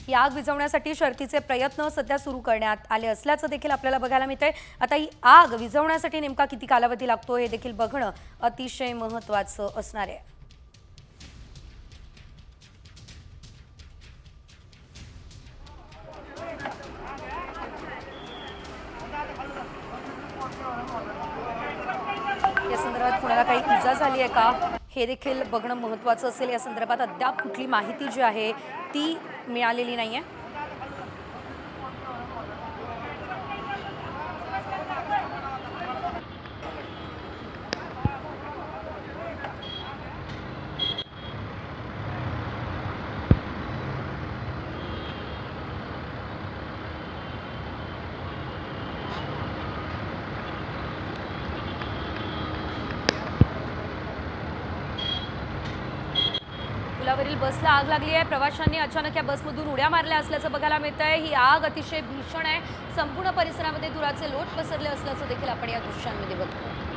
ही आग विझवण्यासाठी शर्थीचे प्रयत्न सध्या सुरू करण्यात आले असल्याचं देखील आपल्याला बघायला मिळतंय। आता ही आग विझवण्यासाठी नेमका किती कालावधी लागतो हे देखील बघणं अतिशय महत्त्वाचं असणार आहे। या संदर्भात कोणाला काही इजा झाली आहे का हे देखील बघणं महत्त्वाचं असेल। या संदर्भात अद्याप कुठली माहिती जी आहे ती मिळालेली नाहीये। पुलावरील बसला आग लागली आहे। प्रवाशांनी अचानक या बसमधून उड्या मारल्या असल्याचं बघायला मिळतंय। ही आग अतिशय भीषण आहे। संपूर्ण परिसरामध्ये धुराचे लोट पसरले असल्याचं देखील आपण या दृश्यांमध्ये बघतो।